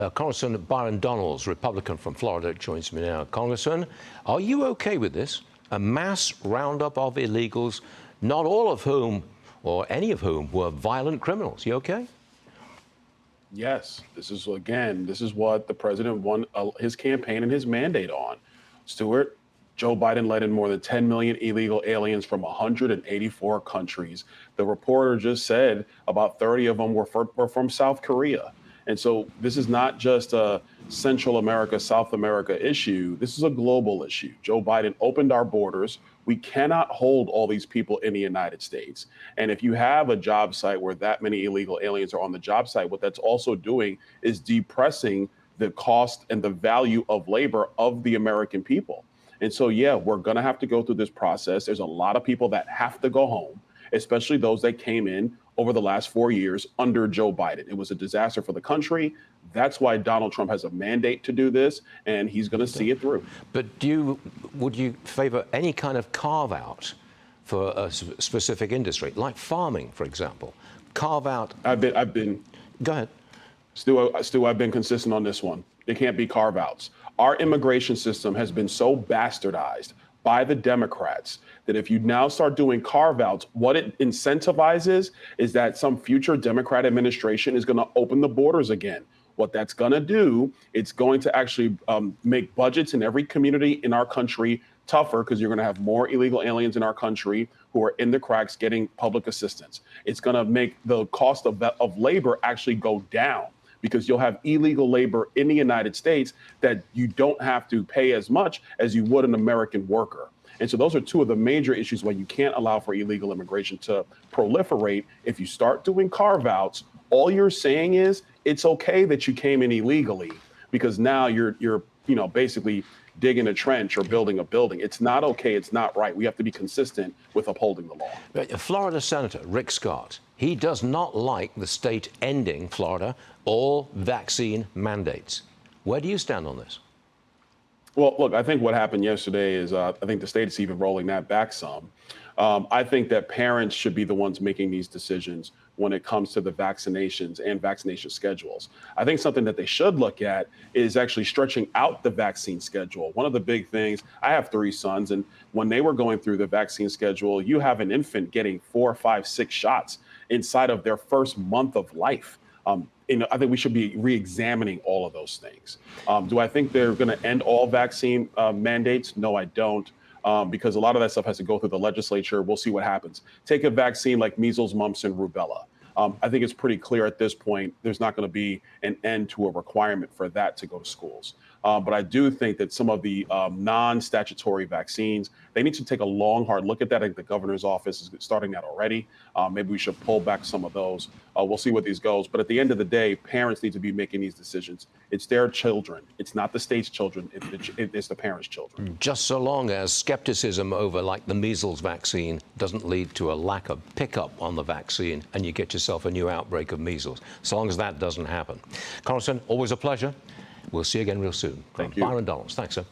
Congressman Byron Donalds, Republican from Florida, joins me now. Congressman, are you okay with this? A mass roundup of illegals, not all of whom, or any of whom, were violent criminals. You okay? Yes, this is what the president won his campaign and his mandate on. Stuart, Joe Biden let in more than 10 million illegal aliens from 184 countries. The reporter just said about 30 of them were from South Korea. And so this is not just a Central America, South America issue. This is a global issue. Joe Biden opened our borders. We cannot hold all these people in the United States. And if you have a job site where that many illegal aliens are on the job site, what that's also doing is depressing the cost and the value of labor of the American people. And so, yeah, we're going to have to go through this process. There's a lot of people that have to go home, especially those that came in over the last 4 years under Joe Biden. It was a disaster for the country. That's why Donald Trump has a mandate to do this, and he's going to see it through. But would you favor any kind of carve-out for a specific industry, like farming, for example? Carve out. I've been. Go ahead. Stu, I've been consistent on this one. It can't be carve-outs. Our immigration system has been so bastardized by the Democrats that if you now start doing carve-outs, what it incentivizes is that some future Democrat administration is going to open the borders again. What that's going to do, it's going to actually make budgets in every community in our country tougher because you're going to have more illegal aliens in our country who are in the cracks getting public assistance. It's going to make the cost of labor actually go down, because you'll have illegal labor in the United States that you don't have to pay as much as you would an American worker. And so those are two of the major issues why you can't allow for illegal immigration to proliferate. If you start doing carve-outs, all you're saying is it's okay that you came in illegally, because now you're basically digging a trench or building a building. It's not okay. It's not right. We have to be consistent with upholding the law. Florida Senator Rick Scott, he does not like the state ending, Florida, all vaccine mandates. Where do you stand on this? Well, look, I think what happened yesterday is I think the state is even rolling that back some. I think that parents should be the ones making these decisions when it comes to the vaccinations and vaccination schedules. I think something that they should look at is actually stretching out the vaccine schedule. One of the big things, I have 3 sons, and when they were going through the vaccine schedule, you have an infant getting 4, 5, 6 shots inside of their first month of life. I think we should be re-examining all of those things. Do I think they're going to end all vaccine mandates? No, I don't. Because a lot of that stuff has to go through the legislature. We'll see what happens. Take a vaccine like measles, mumps, and rubella. I think it's pretty clear at this point there's not going to be an end to a requirement for that to go to schools. But I do think that some of the non-statutory vaccines, they need to take a long, hard look at that. I think the governor's office is starting that already. Maybe we should pull back some of those. We'll see what these goes. But at the end of the day, parents need to be making these decisions. It's their children. It's not the state's children. It's the parents' children. Just so long as skepticism over, like, the measles vaccine doesn't lead to a lack of pickup on the vaccine and you get yourself a new outbreak of measles. So long as that doesn't happen. Congressman, always a pleasure. We'll see you again real soon. Thank you. Byron Donalds. Thanks, sir.